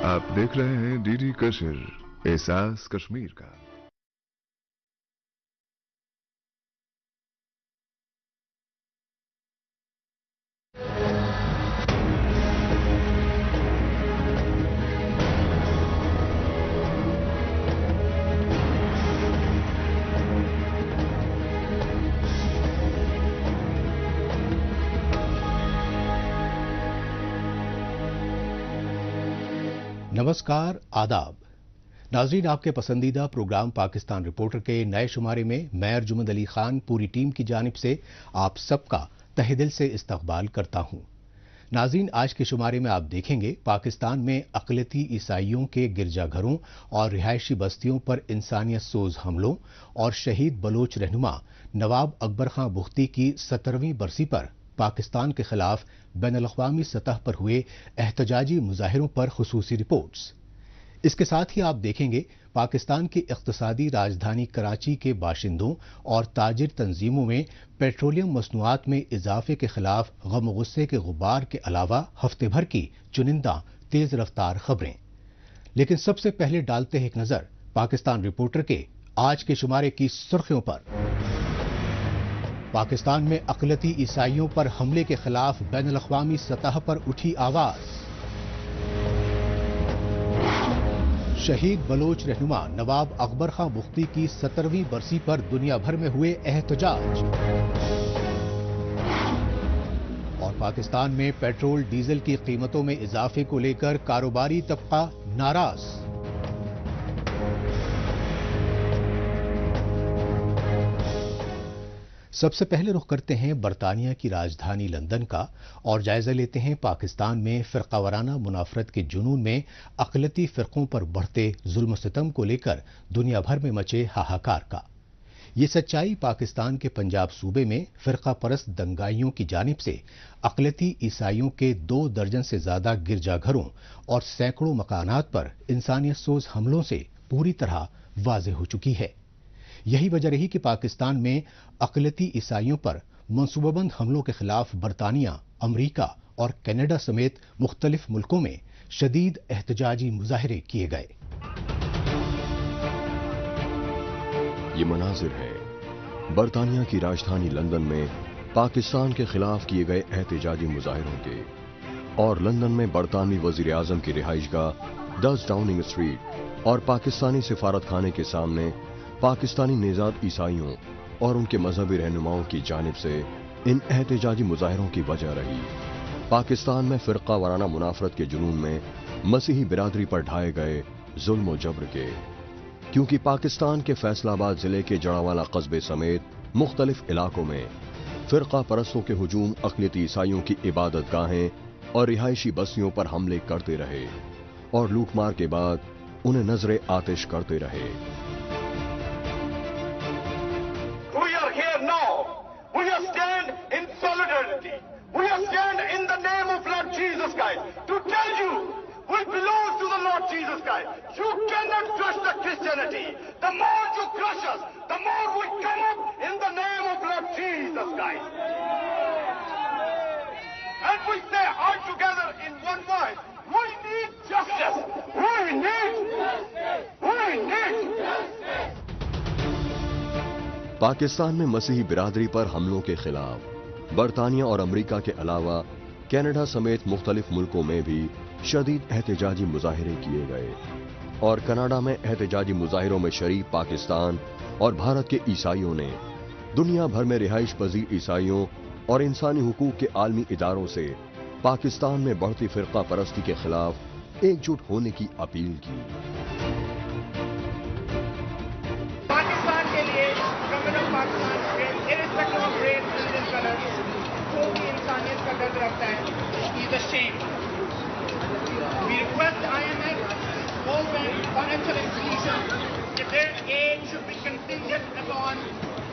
आप देख रहे हैं डीडी कशिर, एहसास कश्मीर का। नमस्कार, आदाब नाज़रीन। आपके पसंदीदा प्रोग्राम पाकिस्तान रिपोर्टर के नए शुमारे में मैं अर्जुमंद अली खान पूरी टीम की जानिब से आप सबका तहे दिल से इस्तकबाल करता हूं। नाज़रीन, आज के शुमारे में आप देखेंगे पाकिस्तान में अक़लियती ईसाइयों के गिरजाघरों और रिहायशी बस्तियों पर इंसानियत सोज हमलों और शहीद बलोच रहनुमा नवाब अकबर खां बुख्ती की 17वीं बरसी पर पाकिस्तान के खिलाफ बैनुल-अक़वामी सतह पर हुए एहतजाजी मुजाहिरों पर खुसूसी रिपोर्ट्स। इसके साथ ही आप देखेंगे पाकिस्तान की इक़्तिसादी राजधानी कराची के बाशिंदों और ताजिर तंजीमों में पेट्रोलियम मसनूआत में इजाफे के खिलाफ गम और गुस्से के गुब्बार के अलावा हफ्ते भर की चुनिंदा तेज रफ्तार खबरें। लेकिन सबसे पहले डालते हैं एक नजर पाकिस्तान रिपोर्टर के आज के शुमारे की सुर्खियों पर। पाकिस्तान में अक़लियती ईसाइयों पर हमले के खिलाफ बैनुल-अक़वामी सतह पर उठी आवाज। शहीद बलोच रहनुमा नवाब अकबर खां बुख्ती की 17वीं बरसी पर दुनिया भर में हुए एहतजाज। और पाकिस्तान में पेट्रोल डीजल की कीमतों में इजाफे को लेकर कारोबारी तबका नाराज। सबसे पहले रुख करते हैं बरतानिया की राजधानी लंदन का और जायजा लेते हैं पाकिस्तान में फ़िरक़ावाराना मुनाफरत के जुनून में अक़लियती फ़िरक़ों पर बढ़ते जुल्म सितम को लेकर दुनिया भर में मचे हाहाकार का। ये सच्चाई पाकिस्तान के पंजाब सूबे में फ़िरक़ा परस्त दंगाइयों की जानिब से अक़लियती ईसाइयों के 2 दर्जन से ज्यादा गिरजाघरों और सैकड़ों मकानात पर इंसानियत सोज हमलों से पूरी तरह वाज़ेह हो चुकी है। यही वजह रही कि पाकिस्तान में अक़लियती ईसाइयों पर मंसूबाबंद हमलों के खिलाफ बरतानिया, अमरीका और कनाडा समेत मुख्तलिफ मुल्कों में शदीद एहतजाजी मुजाहिरे किए गए। ये मनाजिर है बरतानिया की राजधानी लंदन में पाकिस्तान के खिलाफ किए गए एहतजाजी मुजाहिरों के, और लंदन में बरतानवी वजीर आजम की रिहाइशगाह 10 डाउनिंग स्ट्रीट और पाकिस्तानी सिफारत खाने के सामने पाकिस्तानी निजात ईसाइयों और उनके मजहबी रहनुमाओं की जानिब से इन एहतजाजी मुजाहिरों की वजह रही पाकिस्तान में फ़िरक़ा वाराना मुनाफरत के जुनून में मसीही बिरादरी पर ढाए गए जुल्म और जबर के। क्योंकि पाकिस्तान के फैसलाबाद जिले के जड़ावाला कस्बे समेत मुख्तलिफ इलाकों में फ़िरक़ा परस्तों के हुजूम अक़लियती ईसाइयों की इबादत गाहें और रिहायशी बस्तियों पर हमले करते रहे और लूटमार के बाद उन्हें नजरे आतिश करते रहे। We stand in the name of Lord Jesus Christ to tell you we belong to the Lord Jesus Christ. You cannot crush the Christianity. The more you crush us, the more we come up in the name of Lord Jesus Christ. And we say all together in one voice, we need justice. We need justice. Pakistan में मसीही बिरादरी पर हमलों के खिलाफ बरतानिया और अमरीका के अलावा कनाडा समेत मुख्तलिफ मुल्कों में भी शदीद एहतजाजी मुजाहिरे किए गए, और कनाडा में एहतजाजी मुजाहिरों में शरीक पाकिस्तान और भारत के ईसाइयों ने दुनिया भर में रिहाइश पजीर ईसाइयों और इंसानी हुकूक के आलमी इदारों से पाकिस्तान में बढ़ती फ़िरक़ा परस्ती के खिलाफ एकजुट होने की अपील की। पाकिस्तान के लिए communal Pakistan irrespective of race, religion, color, जो भी इंसानियत का दर्द रखता है, is a shame. We request IMF, World Bank, financial institutions, that their aid should be contingent upon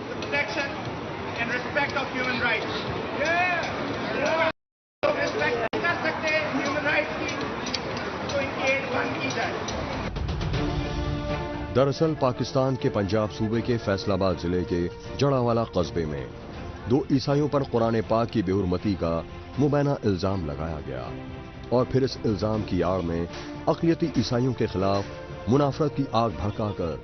the protection and respect of human rights. तो respect नहीं कर सकते human rights की, तो इनकी aid बंद की जाए। दरअसल पाकिस्तान के पंजाब सूबे के फैसलाबाद जिले के जड़ावाला कस्बे में 2 ईसाइयों पर कुरान पाक की बेहुरमती का مبینہ الزام لگایا گیا اور پھر اس الزام کی آڑ میں اقلیتی عیسائیوں کے خلاف منافرت کی آگ بھڑکا کر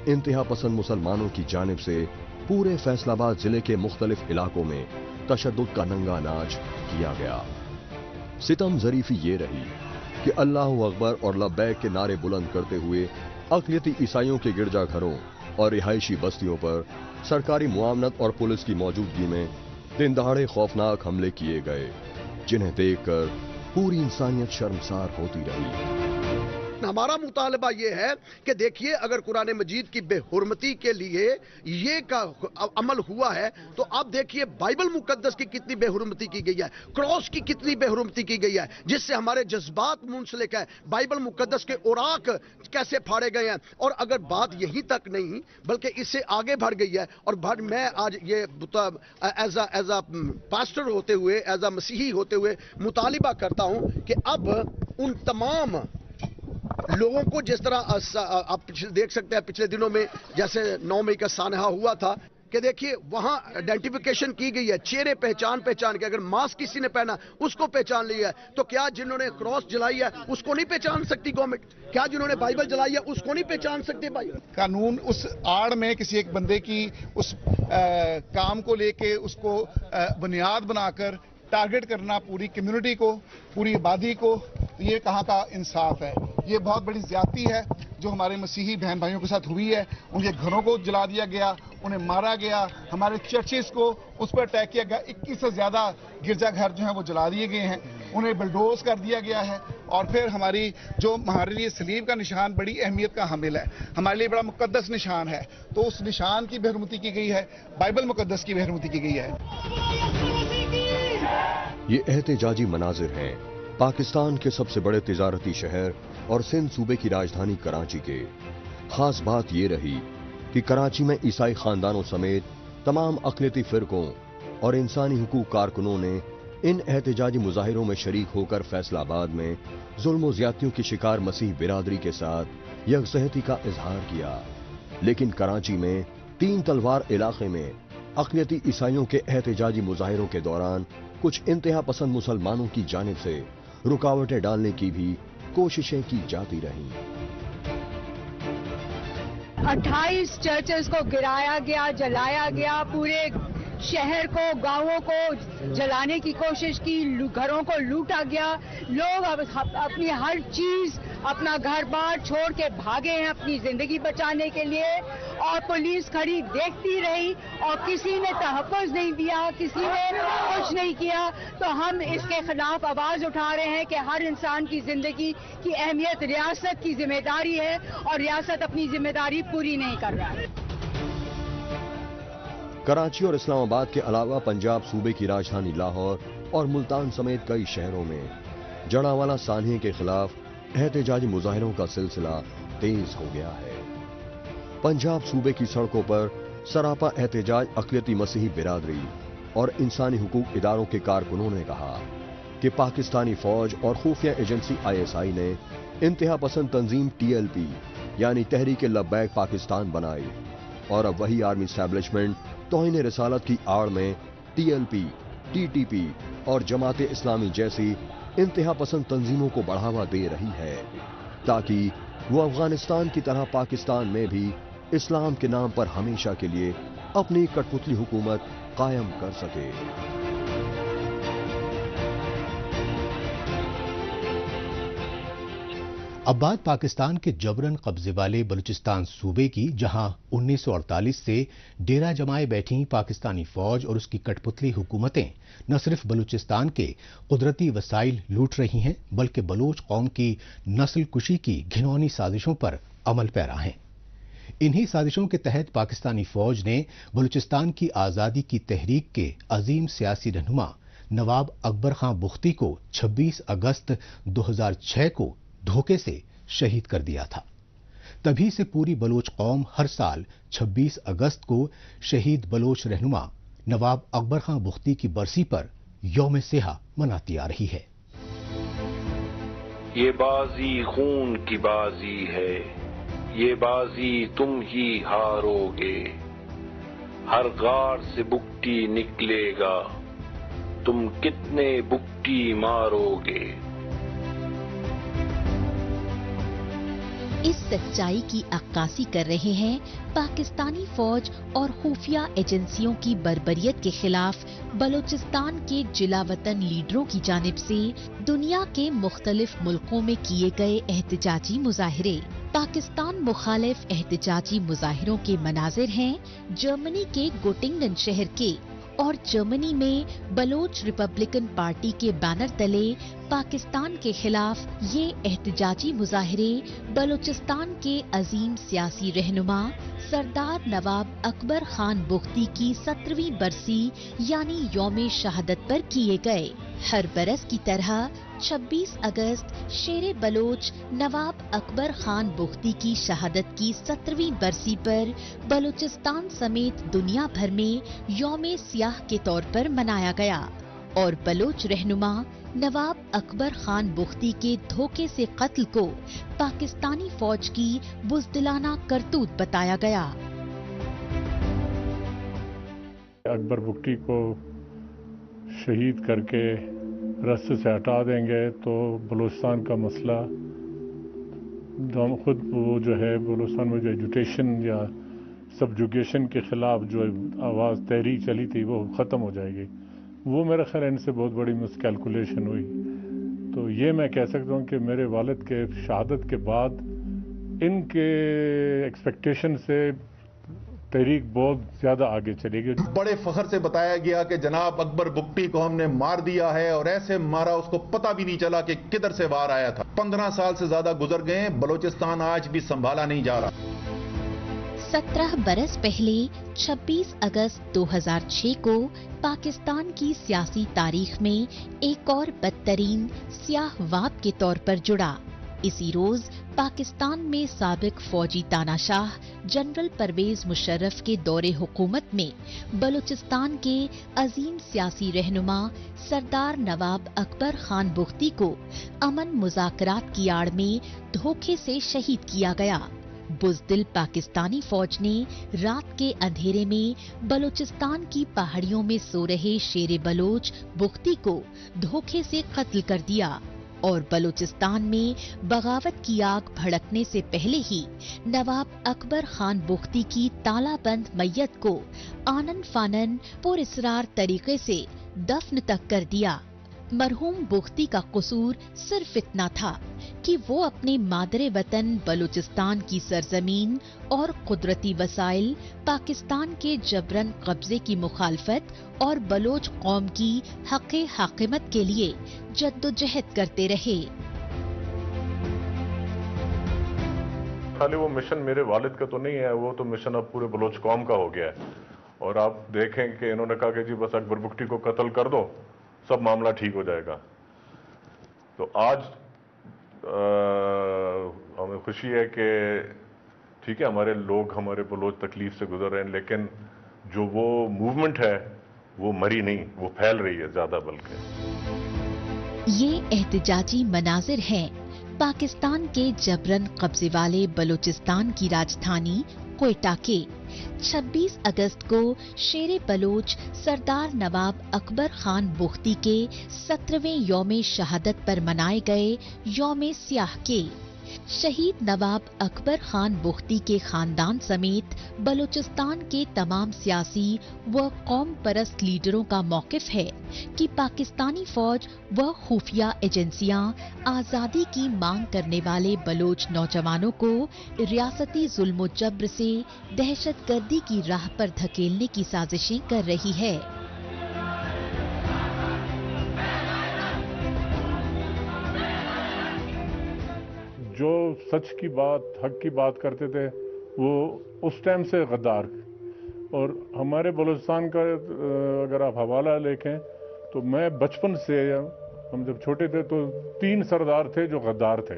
انتہا پسند مسلمانوں کی جانب سے پورے فیصل آباد ضلع کے مختلف علاقوں میں تشدد کا ننگا ناچ کیا گیا۔ ستم ظریفی یہ رہی کہ اللہ اکبر اور لبیک کے نعرے بلند کرتے ہوئے اقلیتی عیسائیوں کے گرجا گھروں اور رہائشی بستیوں پر سرکاری معاونت اور پولیس کی موجودگی میں دن دہاڑے خوفناک حملے کیے گئے، جنہیں دیکھ کر پوری انسانیت شرمسار ہوتی رہی۔ ہمارا مطالبہ یہ ہے کہ دیکھیے، اگر قرآن مجید کی بے حرمتی کے لیے یہ کا عمل ہوا ہے تو آپ دیکھیے بائبل مقدس کی کتنی بے حرمتی کی گئی ہے، کراس کی کتنی بے حرمتی کی گئی ہے، جس سے ہمارے جذبات منسلک ہے، بائبل مقدس کے اوراق کیسے پھاڑے گئے ہیں۔ اور اگر بات یہی تک نہیں بلکہ اس سے آگے بڑھ گئی ہے، اور میں آج یہ ایز اے پاسٹر ہوتے ہوئے، ایز اے مسیحی ہوتے ہوئے مطالبہ کرتا ہوں کہ اب ان تمام لوگوں کو، جس طرح آپ دیکھ سکتے ہیں پچھلے دنوں میں جیسے 9 مئی کا سانحہ ہوا تھا کہ دیکھیے وہاں آئیڈینٹیفیکیشن کی گئی ہے، چہرے پہچان کے اگر ماسک کسی نے پہنا اس کو پہچان لیا ہے، تو کیا جنہوں نے کراس جلائی ہے اس کو نہیں پہچان سکتی گورنمنٹ؟ کیا جنہوں نے بائبل جلائی ہے اس کو نہیں پہچان سکتے؟ بھائی قانون اس آڑ میں کسی ایک بندے کی اس کام کو لے کے اس کو بنیاد بنا کر ٹارگٹ کرنا پوری کمیونٹی کو، پوری آبادی کو، یہ کہاں کا انصاف ہے؟ یہ بہت بڑی زیادتی ہے جو ہمارے مسیحی بہن بھائیوں کے ساتھ ہوئی ہے۔ ان کے گھروں کو جلا دیا گیا، انہیں مارا گیا، ہمارے چرچز کو اس پر اٹیک کیا گیا، 21 سے زیادہ گرجا گھر جو ہیں وہ جلا دیے گئے ہیں، انہیں بلڈوز کر دیا گیا ہے۔ اور پھر ہمارے لیے صلیب کا نشان بڑی اہمیت کا حامل ہے، ہمارے لیے بڑا مقدس نشان ہے، تو اس نشان کی بے حرمتی کی گئی ہے، بائبل مقدس کی بے حرمتی کی گئی ہے۔ یہ احتجاجی مناظر ہیں پاکستان کے سب سے بڑے تجارتی شہر اور سندھ صوبے کی راجدھانی کراچی کے۔ خاص بات یہ رہی کہ کراچی میں عیسائی خاندانوں سمیت تمام اقلیتی فرقوں اور انسانی حقوق کارکنوں نے ان احتجاجی مظاہروں میں شریک ہو کر فیصل آباد میں ظلم و زیادتیوں کی شکار مسیح برادری کے ساتھ یکجہتی کا اظہار کیا۔ لیکن کراچی میں 3 تلوار علاقے میں اقلیتی عیسائیوں کے احتجاجی مظاہروں کے دوران کچھ انتہا پسند مسلمانوں کی جانب سے رکاوٹیں ڈالنے کی بھی کوششیں کی جاتی رہیں۔ 28 چرچز کو گرایا گیا، جلایا گیا، پورے شہر کو، گاؤں کو جلانے کی کوشش کی، گھروں کو لوٹا گیا، لوگ اپنی ہر چیز، اپنا گھر بار چھوڑ کے بھاگے ہیں اپنی زندگی بچانے کے لیے، اور پولیس کھڑی دیکھتی رہی اور کسی نے تحفظ نہیں دیا، کسی نے کچھ نہیں کیا۔ تو ہم اس کے خلاف آواز اٹھا رہے ہیں کہ ہر انسان کی زندگی کی اہمیت ریاست کی ذمہ داری ہے، اور ریاست اپنی ذمہ داری پوری نہیں کر رہا ہے۔ کراچی اور اسلام آباد کے علاوہ پنجاب صوبے کی راجدھانی لاہور اور ملتان سمیت کئی شہروں میں جڑاوالا سانحے کے خلاف احتجاجی مظاہروں کا سلسلہ تیز ہو گیا ہے۔ پنجاب صوبے کی سڑکوں پر سراپا احتجاج اقلیتی مسیحی برادری اور انسانی حقوق اداروں کے کارکنوں نے کہا کہ پاکستانی فوج اور خفیہ ایجنسی ISI نے انتہا پسند تنظیم TLP یعنی تحریک لبیک پاکستان بنائی، اور اب وہی آرمی اسٹیبلشمنٹ توہین رسالت کی آڑ میں TLP، TTP اور جماعت اسلامی جیسی انتہا پسند تنظیموں کو بڑھاوا دے رہی ہے تاکہ وہ افغانستان کی طرح پاکستان میں بھی اسلام کے نام پر ہمیشہ کے لیے اپنی کٹپتلی حکومت قائم کر سکے۔ اب بات پاکستان کے جبرن قبضے والے بلوچستان صوبے کی، جہاں 1948 سے ڈیرہ جمائے بیٹھی پاکستانی فوج اور اس کی کٹپتلی حکومتیں نہ صرف بلوچستان کے قدرتی وسائل لوٹ رہی ہیں بلکہ بلوچ قوم کی نسل کشی کی گھناؤنی سازشوں پر عمل پیرا ہیں۔ انہی سازشوں کے تحت پاکستانی فوج نے بلوچستان کی آزادی کی تحریک کے عظیم سیاسی رہنما نواب اکبر خان بختی کو 26 اگست 2006 کو دھوکے سے شہید کر دیا تھا۔ تبھی سے پوری بلوچ قوم ہر سال 26 اگست کو شہید بلوچ رہنما نواب اکبر خان بختی کی برسی پر یوم سیاہ مناتی آ رہی ہے۔ یہ بازی خون کی بازی ہے، یہ بازی تم ہی ہارو گے، ہر غار سے بگٹی نکلے گا، तुम कितने बुक्की मारोगे। इस सच्चाई की अक्कासी कर रहे हैं पाकिस्तानी फौज और खुफिया एजेंसियों की बर्बरियत के खिलाफ बलूचिस्तान के जिला वतन लीडरों की जानिब से दुनिया के मुख्तलिफ मुल्कों में किए गए एहतजाजी मुजाहिरे। पाकिस्तान मुखालिफ एहतजाजी मुजाहिरों के मनाजिर हैं जर्मनी के गोटिंगन शहर के, और जर्मनी में बलोच रिपब्लिकन पार्टी के बैनर तले पाकिस्तान के खिलाफ ये एहतजाजी मुजाहिरे बलूचिस्तान के अजीम सियासी रहनुमा सरदार नवाब अकबर खान बुख्ती की 17वीं बरसी यानी यौम शहादत पर किए गए। हर बरस की तरह 26 अगस्त शेरे बलोच नवाब अकबर खान बुख्ती की शहादत की 17वीं बरसी पर बलूचिस्तान समेत दुनिया भर में यौम सियाह के तौर पर मनाया गया और बलोच रहनुमा नवाब अकबर खान बुख्ती के धोखे से कत्ल को पाकिस्तानी फौज की बुज़दिलाना करतूत बताया गया। अकबर बुख्ती को शहीद करके रास्ते से हटा देंगे तो बलूचिस्तान का मसला खुद वो जो है बलूचिस्तान में जो एजुटेशन या सबजुगेशन के खिलाफ जो आवाज़ तहरीक चली थी वो ख़त्म हो जाएगी। वो मेरा ख्याल इनसे बहुत बड़ी मिसकैलकुलेशन हुई। तो ये मैं कह सकता हूँ कि मेरे वालिद के शहादत के बाद इनके एक्सपेक्टेशन से तहरीक बहुत ज्यादा आगे चलेगी। बड़े फखर से बताया गया कि जनाब अकबर बुख्ती को हमने मार दिया है और ऐसे मारा उसको पता भी नहीं चला कि किधर से वार आया था। 15 साल से ज्यादा गुजर गए, बलूचिस्तान आज भी संभाला नहीं जा रहा। 17 बरस पहले 26 अगस्त 2006 को पाकिस्तान की सियासी तारीख में एक और बदतरीन स्याह वाब के तौर पर जुड़ा। इसी रोज पाकिस्तान में साबिक फौजी तानाशाह जनरल परवेज मुशर्रफ के दौरे हुकूमत में बलूचिस्तान के अजीम सियासी रहनुमा सरदार नवाब अकबर खान बुख्ती को अमन मुज़ाकरात की आड़ में धोखे से शहीद किया गया। बुज़दिल पाकिस्तानी फौज ने रात के अंधेरे में बलूचिस्तान की पहाड़ियों में सो रहे शेरे बलोच बुख्ती को धोखे से कत्ल कर दिया और बलूचिस्तान में बगावत की आग भड़कने से पहले ही नवाब अकबर खान बुख्ती की तालाबंद मैयत को आनन फानन पुरइसरार तरीके से दफन तक कर दिया। मरहूम बुख्ती का कसूर सिर्फ इतना था कि वो अपने मादरे वतन बलूचिस्तान की सरजमीन और कुदरती वसाइल पाकिस्तान के जबरन कब्जे की मुखालफत और बलोच कौम की हक़े हाकिमत के लिए जद्दोजहद करते रहे। खाली वो मिशन मेरे वालिद का तो नहीं है, वो तो मिशन अब पूरे बलोच कौम का हो गया है। और आप देखें कि इन्होंने कहा कि जी बस अकबर बुख्ती को कत्ल कर दो, सब मामला ठीक हो जाएगा। तो आज हमें खुशी है कि ठीक है हमारे लोग, हमारे बलोच तकलीफ से गुजर रहे हैं, लेकिन जो वो मूवमेंट है वो मरी नहीं, वो फैल रही है ज्यादा। बल्कि ये एहतजाजी मनाजिर हैं पाकिस्तान के जबरन कब्जे वाले बलूचिस्तान की राजधानी कोयटा के। 26 अगस्त को शेरे बलोच सरदार नवाब अकबर खान बुख्ती के 17वें यौम शहादत पर मनाए गए यौम सियाह के शहीद नवाब अकबर खान बुख्ती के खानदान समेत बलूचिस्तान के तमाम सियासी व कौम परस्त लीडरों का मौकिफ है कि पाकिस्तानी फौज व खुफिया एजेंसियां आजादी की मांग करने वाले बलोच नौजवानों को रियासती जुल्म जब्र से दहशतगर्दी की राह पर धकेलने की साजिशें कर रही है। जो सच की बात, हक की बात करते थे वो उस टाइम से गद्दार। और हमारे बलूचिस्तान का अगर आप हवाला देखें तो मैं बचपन से, हम जब छोटे थे तो 3 सरदार थे जो गद्दार थे,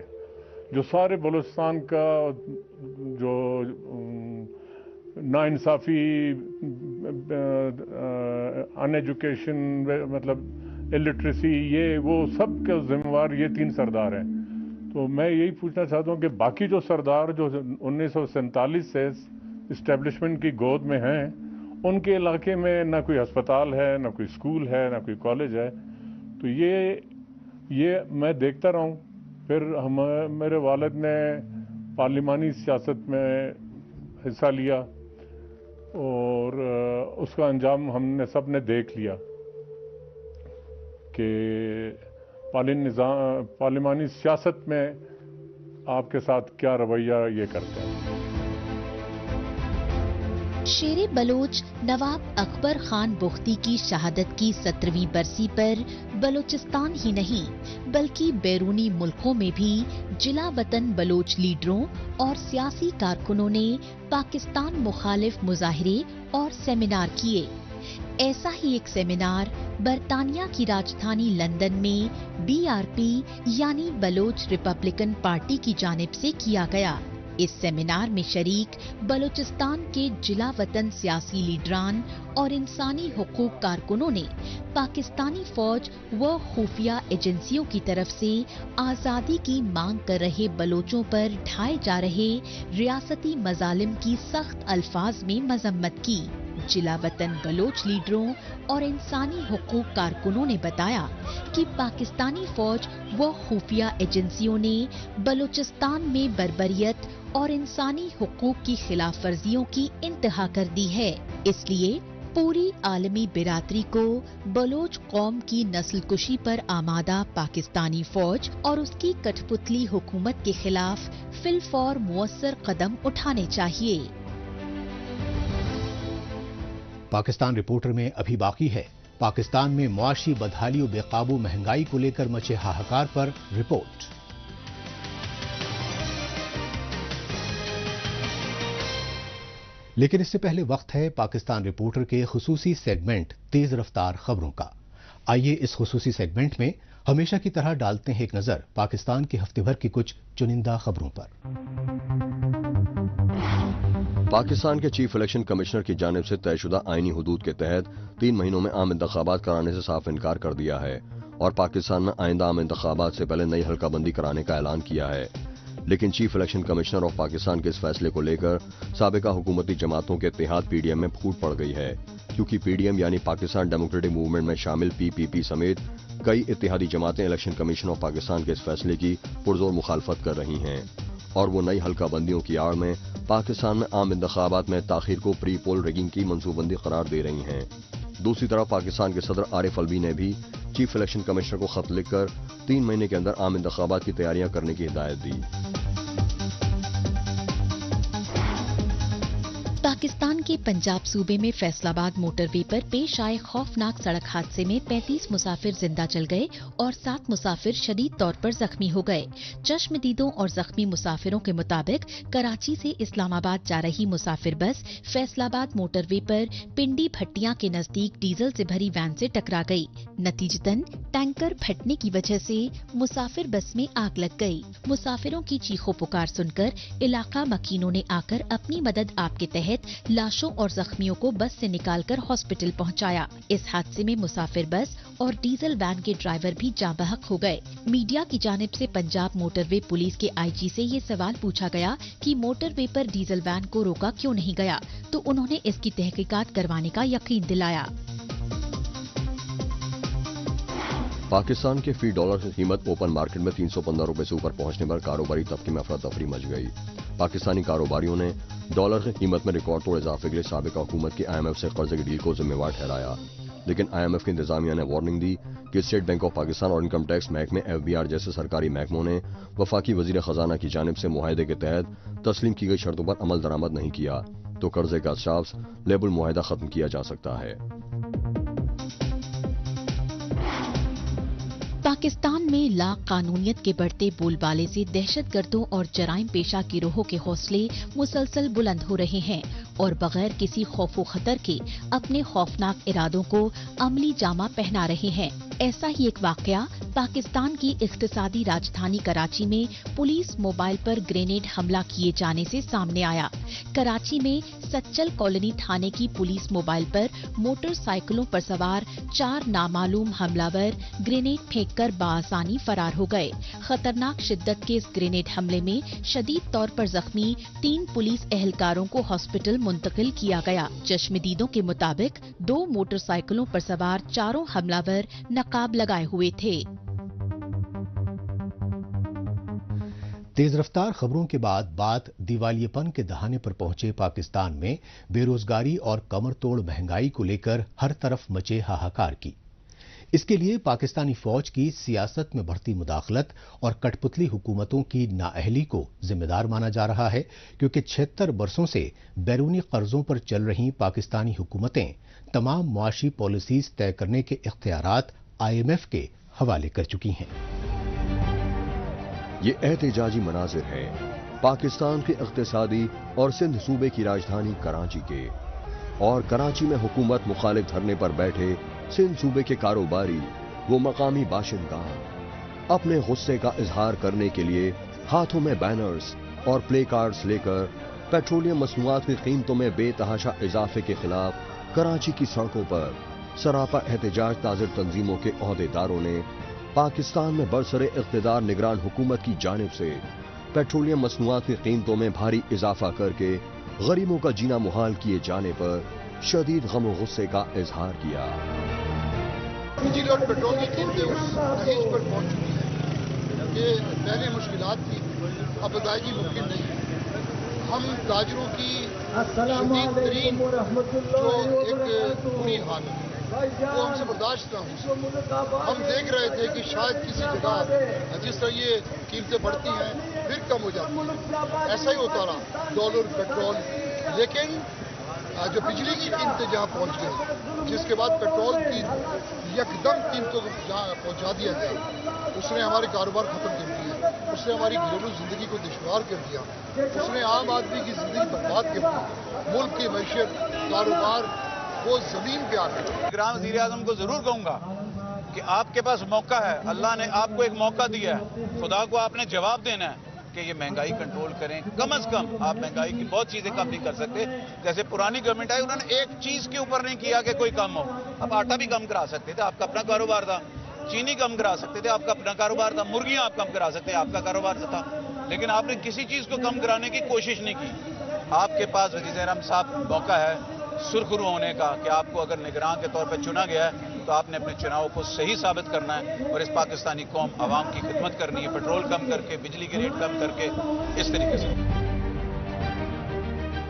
जो सारे बलूचिस्तान का जो नाइंसाफ़ी, अनएजुकेशन, मतलब इलिटरेसी, ये वो सब के जिम्मेवार ये 3 सरदार हैं। तो मैं यही पूछना चाहता हूँ कि बाकी जो सरदार जो 1947 से इस्टेब्लिशमेंट की गोद में हैं, ان کے علاقے میں نہ کوئی ہسپتال ہے، نہ کوئی اسکول ہے، نہ کوئی کالج ہے. تو یہ میں دیکھتا رہا ہوں. پھر میرے والد نے پارلیمانی سیاست میں حصہ لیا اور اس کا انجام ہم نے سب نے دیکھ لیا کہ پارلیمانی سیاست میں آپ کے ساتھ کیا رویہ یہ کرتے ہیں. شیر بلوچ نواب اکبر خان بختی کی شہادت کی 17ویں برسی پر بلوچستان ہی نہیں بلکہ بیرونی ملکوں میں بھی جلا وطن بلوچ لیڈروں اور سیاسی کارکنوں نے پاکستان مخالف مظاہرے اور سیمینار کیے. ایسا ہی ایک سیمینار برطانیہ کی راجدھانی لندن میں BRP یعنی بلوچ ریپبلکن پارٹی کی جانب سے کیا گیا. اس سیمینار میں شریک بلوچستان کے جلا وطن سیاسی لیڈران اور انسانی حقوق کارکنوں نے پاکستانی فوج و خفیہ ایجنسیوں کی طرف سے آزادی کی مانگ کر رہے بلوچوں پر ڈھائے جا رہے ریاستی مظالم کی سخت الفاظ میں مذمت کی. جلا وطن بلوچ لیڈروں اور انسانی حقوق کارکنوں نے بتایا کہ پاکستانی فوج و خفیہ ایجنسیوں نے بلوچستان میں بربریت اور انسانی حقوق کی خلاف ورزیوں کی انتہا کر دی ہے. اس لیے پوری عالمی برادری کو بلوچ قوم کی نسل کشی پر آمادہ پاکستانی فوج اور اس کی کٹھ پتلی حکومت کے خلاف فی الفور مؤثر قدم اٹھانے چاہیے. پاکستان رپورٹر میں ابھی باقی ہے پاکستان میں معاشی بدحالی و بے قابو مہنگائی کو لے کر مچے ہاہکار پر رپورٹ. لیکن اس سے پہلے وقت ہے پاکستان رپورٹر کے خصوصی سیگمنٹ تیز رفتار خبروں کا. آئیے اس خصوصی سیگمنٹ میں ہمیشہ کی طرح ڈالتے ہیں ایک نظر پاکستان کے ہفتے بھر کی کچھ چنندہ خبروں پر. پاکستان کے چیف الیکشن کمشنر کی جانب سے طے شدہ آئینی حدود کے تحت 3 مہینوں میں عام انتخابات کرانے سے صاف انکار کر دیا ہے اور پاکستان میں آئندہ عام انتخابات سے پہلے نئی حلقہ بندی کرانے کا اعلان کیا ہے. لیکن chief election commissioner of Pakistan کے اس فیصلے کو لے کر سابقہ حکومتی جماعتوں کے اتحاد PDM میں پھوٹ پڑ گئی ہے کیونکہ PDM یعنی پاکستان ڈیموکریٹک موومنٹ میں شامل PPP سمیت کئی اتحادی جماعتیں الیکشن کمیشن آف پاکستان کے اس فیصلے کی پرزور مخالفت کر رہی ہیں اور وہ نئی حلقہ بندیوں کی آڑ میں پاکستان میں عام انتخابات میں تاخیر کو پری پول ریگنگ کی منصوبہ بندی قرار دے رہی ہیں. دوسری طرف پاکستان کے صدر عارف الوی نے بھی چیف الیکشن کمشنر کو خط لکھ کر 3 مہینے کے اندر عام انتخابات کی تیاریاں کرنے کی ہدایت دی. پاکستان کے پنجاب صوبے میں فیصل آباد موٹر وے پر پیش آئے خوفناک سڑک حادثے میں 35 مسافر زندہ جل گئے اور 7 مسافر شدید طور پر زخمی ہو گئے. چشم دیدوں اور زخمی مسافروں کے مطابق کراچی سے اسلام آباد جا رہی مسافر بس فیصل آباد موٹر وے پر پنڈی بھٹیاں کے نزدیک ڈیزل سے بھری وین سے ٹکرا گئی. نتیجتاً ٹینکر پھٹنے کی وجہ سے مسافر بس میں آگ لگ گئی. مسافروں کی چیخو پکار سن کر علاقہ مکینوں نے آ کر اپنی مدد آپ کے تحت لاشوں اور زخمیوں کو بس سے نکال کر ہاسپٹل پہنچایا. اس حادثے میں مسافر بس اور ڈیزل وین کے ڈرائیور بھی جاں بحق ہو گئے. میڈیا کی جانب سے پنجاب موٹر وے پولیس کے IG سے یہ سوال پوچھا گیا کہ motor way per diesel when کو روکا کیوں نہیں گیا تو انہوں نے اس کی تحقیقات کروانے کا یقین دلایا. پاکستان کے فی ڈالر کی قیمت اوپن مارکیٹ میں 315 روپے سے اوپر پہنچنے پر کاروباری طبقے میں افراتفری مچ گئی. پاکستانی کاروباریوں نے ڈالر کی قیمت میں ریکارڈ توڑ اضافے کے لیے سابقہ حکومت کی IMF سے قرضے کی ڈیل کو ذمہ وار ٹھہرایا. لیکن IMF کی انتظامیہ نے وارننگ دی کہ اسٹیٹ بینک آف پاکستان اور انکم ٹیکس محکمے FBR جیسے سرکاری محکموں نے وفاقی وزیر خزانہ کی جانب سے معاہدے کے تحت تسلیم کی گئی شرطوں پر عمل درآمد نہیں کیا تو قرضے کا اسٹاف لیبل معاہدہ ختم کیا جا سکتا ہے. پاکستان میں لا قانونیت کے بڑھتے بول بالے سے دہشت گردوں اور جرائم پیشہ گروہوں کے حوصلے مسلسل بلند ہو رہے ہیں اور بغیر کسی خوف و خطر کے اپنے خوفناک ارادوں کو عملی جامہ پہنا رہے ہیں. ऐसा ही एक वाकया पाकिस्तान की इख्तिसादी राजधानी कराची में पुलिस मोबाइल पर ग्रेनेड हमला किए जाने से सामने आया। कराची में सच्चल कॉलोनी थाने की पुलिस मोबाइल पर मोटरसाइकिलों पर सवार 4 नामालूम हमलावर ग्रेनेड फेंककर बाआसानी फरार हो गए। खतरनाक शिद्दत के इस ग्रेनेड हमले में शदीद तौर पर जख्मी 3 पुलिस एहलकारों को हॉस्पिटल मुंतकिल किया गया। चश्मदीदों के मुताबिक 2 मोटरसाइकिलों पर सवार चारों हमलावर नकाब लगाए हुए थे। तेज रफ्तार खबरों के बाद बात दिवालियेपन के दहाने पर पहुंचे पाकिस्तान में बेरोजगारी और कमर तोड़ महंगाई को लेकर हर तरफ मचे हाहाकार की। इसके लिए पाकिस्तानी फौज की सियासत में बढ़ती मुदाखलत और कठपुतली हुकूमतों की नाअहली को जिम्मेदार माना जा रहा है, क्योंकि 76 बरसों से बैरूनी कर्जों पर चल रही पाकिस्तानी हुकूमतें तमाम मुआशी पॉलिसीज तय करने के इख्तियारात IMF के हवाले कर चुकी हैं। ये एहतजाजी मनाजिर है पाकिस्तान के इख्तिसादी और सिंध सूबे की राजधानी कराची के, और कराची में हुकूमत मुखालिफ धरने पर बैठे सिंध सूबे के कारोबारी वो मकामी बाशिंदान अपने गुस्से का इजहार करने के लिए हाथों में बैनर्स और प्ले कार्ड्स लेकर पेट्रोलियम मसनूआत की कीमतों में बेतहाशा इजाफे के खिलाफ कराची की सड़कों पर सरापा एहतजाज ताज़िर तंजीमों के ओहदेदारों ने पाकिस्तान में बरसरे इख्तिदार निगरान हुकूमत की जानिब से पेट्रोलियम मसनूआत की कीमतों में भारी इजाफा करके गरीबों का जीना मुहाल किए जाने पर शदीद गम और गुस्से का इजहार किया। बिजली और पेट्रोल की कीमतें उस नतीजे पर पहुंच चुकी हैं कि पहले मुश्किलात थी, अब अदायगी मुमकिन नहीं है। हम ताजरों की शदीद तरीन जो एक बुरी हालत वो हमसे बर्दाश्त न हो। हम देख रहे थे कि शायद किसी जगह जिस तरह ये कीमतें बढ़ती हैं फिर कम हो जाती हैं, ऐसा ही होता रहा डॉलर पेट्रोल। लेकिन जो बिजली की कीमतें जहाँ पहुँच गई, जिसके बाद पेट्रोल की यकदम कीमतों को जहाँ पहुँचा दिया गया, उसने हमारे कारोबार खत्म कर दिए, उसने हमारी घरेलू जिंदगी को दुश्वार कर दिया, उसने आम आदमी की जिंदगी बर्बाद कर दी। मुल्क की मैशियत कारोबार वो जमीन पे आ गए। निगरान वज़ीर आज़म को जरूर कहूंगा कि आपके पास मौका है, अल्लाह ने आपको एक मौका दिया है, खुदा को आपने जवाब देना है कि ये महंगाई कंट्रोल करें। कम से कम आप महंगाई की बहुत चीजें कम नहीं कर सकते। जैसे पुरानी गवर्नमेंट आई, उन्होंने एक चीज के ऊपर नहीं किया कि कोई कम हो। अब आटा भी कम करा सकते थे, आपका अपना कारोबार था। चीनी कम करा सकते थे, आपका अपना कारोबार था। मुर्गियां आप कम करा सकते थे, आपका कारोबार था। लेकिन आपने किसी चीज को कम कराने की कोशिश नहीं की। आपके पास वज़ीर-ए-आज़म साहब मौका है सुरखरू होने का कि आपको अगर निगरान के तौर पर चुना गया है तो आपने अपने चुनाव को सही साबित करना है और इस पाकिस्तानी कौम आवाम की खिदमत करनी है, पेट्रोल कम करके, बिजली के रेट कम करके, इस तरीके से।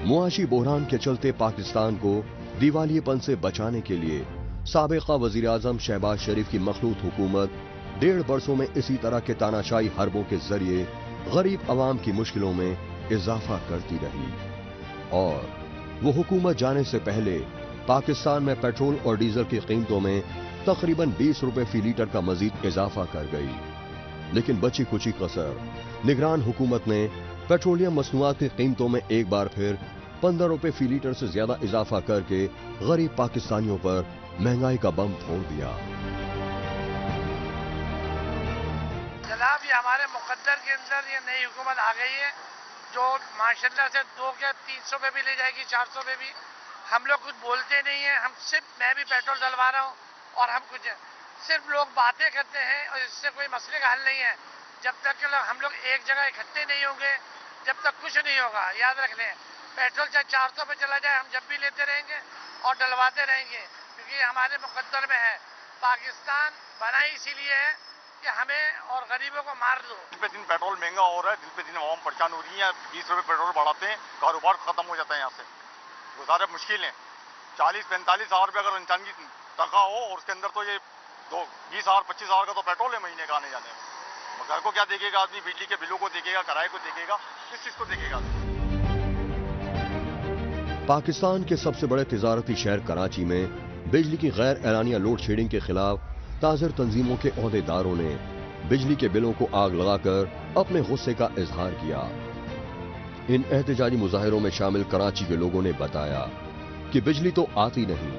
मुआशी बहरान के चलते पाकिस्तान को दिवालियेपन से बचाने के लिए साबिका वजीर आजम शहबाज शरीफ की मखलूत हुकूमत 1.5 बरसों में इसी तरह के तानाशाही हरबों के जरिए गरीब अवाम की मुश्किलों में इजाफा करती रही, और वो हुकूमत जाने से पहले पाकिस्तान में पेट्रोल और डीजल की कीमतों में तकरीबन 20 रुपए फी लीटर का मजीद इजाफा कर गई। लेकिन बची कुची कसर निगरान हुकूमत ने पेट्रोलियम मसनूआत की कीमतों में एक बार फिर 15 रुपए फी लीटर से ज्यादा इजाफा करके गरीब पाकिस्तानियों पर महंगाई का बम फोड़ दिया। जनाब, ये हमारे मुकद्दर के अंदर ये नई हुकूमत आ गई है जो माशाल्लाह से 2 या 300 पे भी ले जाएगी, 400 पे भी। हम लोग कुछ बोलते नहीं है, हम सिर्फ, मैं भी पेट्रोल डलवा रहा हूँ और हम कुछ सिर्फ लोग बातें करते हैं और इससे कोई मसले का हल नहीं है। जब तक हम लोग एक जगह इकट्ठे नहीं होंगे, जब तक कुछ नहीं होगा। याद रख लें, पेट्रोल चाहे 400 पे चला जाए, हम जब भी लेते रहेंगे और डलवाते रहेंगे, क्योंकि हमारे मुकद्दर में है। पाकिस्तान बना ही इसीलिए है कि हमें और गरीबों को मार दो। दिन पे दिन पेट्रोल महंगा हो रहा है, दिन पे दिन आवाम परेशान हो रही है। 20 रुपए पेट्रोल बढ़ाते हैं, कारोबार खत्म हो जाता है। यहाँ से गुजारा मुश्किल है। 40-45 हज़ार रुपये अगर इंसान की तनख्वाह हो और उसके अंदर तो ये 20,000-25 हज़ार का तो पेट्रोल है महीने का आने जाने में। घर को क्या देखेगा आदमी? बिजली के बिलों को देखेगा, किराए को देखेगा, किस चीज को देखेगा? पाकिस्तान के सबसे बड़े तिजारती शहर कराची में बिजली की गैर एलानिया लोड शेडिंग के खिलाफ ताज़िर तंजीमों के ओहदेदारों ने बिजली के बिलों को आग लगाकर अपने गुस्से का इजहार किया। इन एहतजाजी मुजाहिरों में शामिल कराची के लोगों ने बताया कि बिजली तो आती नहीं,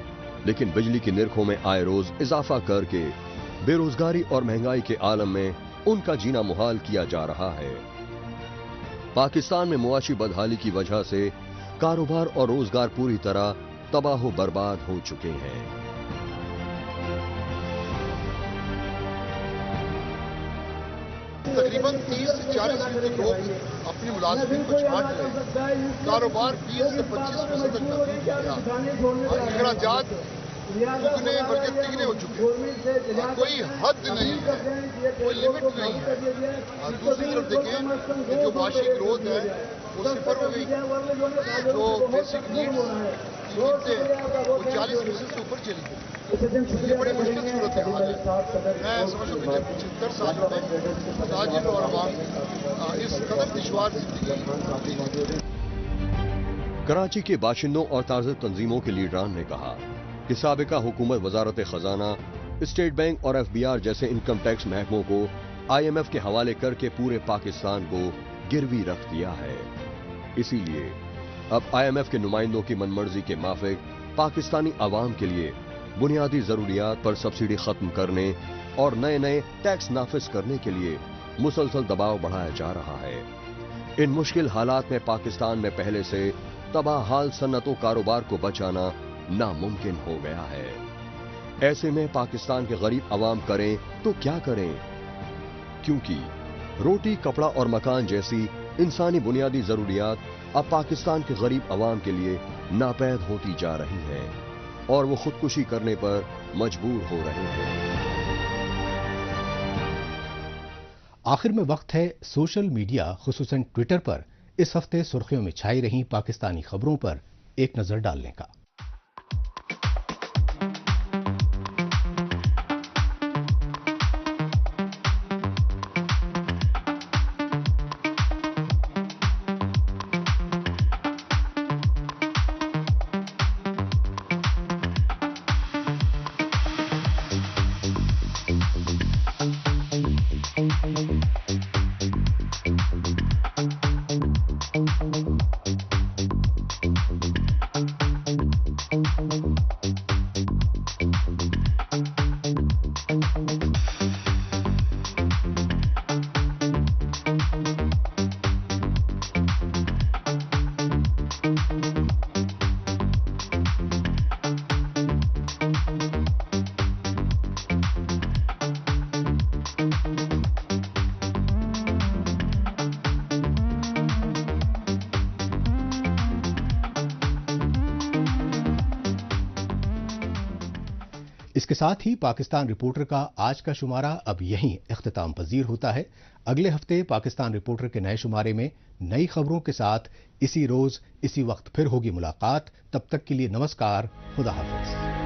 लेकिन बिजली की निर्खों में आए रोज इजाफा करके बेरोजगारी और महंगाई के आलम में उनका जीना मुहाल किया जा रहा है। पाकिस्तान में मुआशी बदहाली की वजह से कारोबार और रोजगार पूरी तरह तबाह बर्बाद हो चुके हैं। तकरीबन 30 से 40% लोग अपनी मुलाजमिन को छांट रहे हैं। कारोबार 20 से 25% तक तब्दील किया और अखराजात दुगने बल्कि तिगने हो चुके हैं। कोई हद नहीं है, कोई लिमिट नहीं है। और दूसरी तरफ देखें कि जो माशी ग्रोथ है वो सिफर हो गई, जो बेसिक नीड्स की कीमतें हैं वो 40% से ऊपर चली गई। ये बड़े मुश्किल सूरत हाल है। मैं समझता हूँ कि 75 सालों में ताजिर और अवाम इस कदर दुश्वार जिंदगी। कराची के बाशिंदों और ताज़ा तंजीमों के लीडरान ने कहा कि साबिका हुकूमत वजारत खजाना, स्टेट बैंक और FBR जैसे इनकम टैक्स महकमों को IMF के हवाले करके पूरे पाकिस्तान को गिरवी रख दिया है। इसीलिए अब IMF के नुमाइंदों की मनमर्जी के माफिक पाकिस्तानी अवाम के लिए बुनियादी जरूरियात पर सब्सिडी खत्म करने और नए नए टैक्स नाफिज करने के लिए मुसलसल दबाव बढ़ाया जा रहा है। इन मुश्किल हालात में पाकिस्तान में पहले से तबाह हाल सन्नतों कारोबार को बचाना नामुमकिन हो गया है। ऐसे में पाकिस्तान के गरीब अवाम करें तो क्या करें, क्योंकि रोटी, कपड़ा और मकान जैसी इंसानी बुनियादी जरूरियात अब पाकिस्तान के गरीब अवाम के लिए नापैद होती जा रही हैं और वो खुदकुशी करने पर मजबूर हो रहे हैं। आखिर में वक्त है सोशल मीडिया खुसूसन ट्विटर पर इस हफ्ते सुर्खियों में छाई रही पाकिस्तानी खबरों पर एक नजर डालने का। इसके साथ ही पाकिस्तान रिपोर्टर का आज का शुमारा अब यहीं इख्तिताम पजीर होता है। अगले हफ्ते पाकिस्तान रिपोर्टर के नए शुमारे में नई खबरों के साथ इसी रोज इसी वक्त फिर होगी मुलाकात। तब तक के लिए नमस्कार, खुदा हाफिज।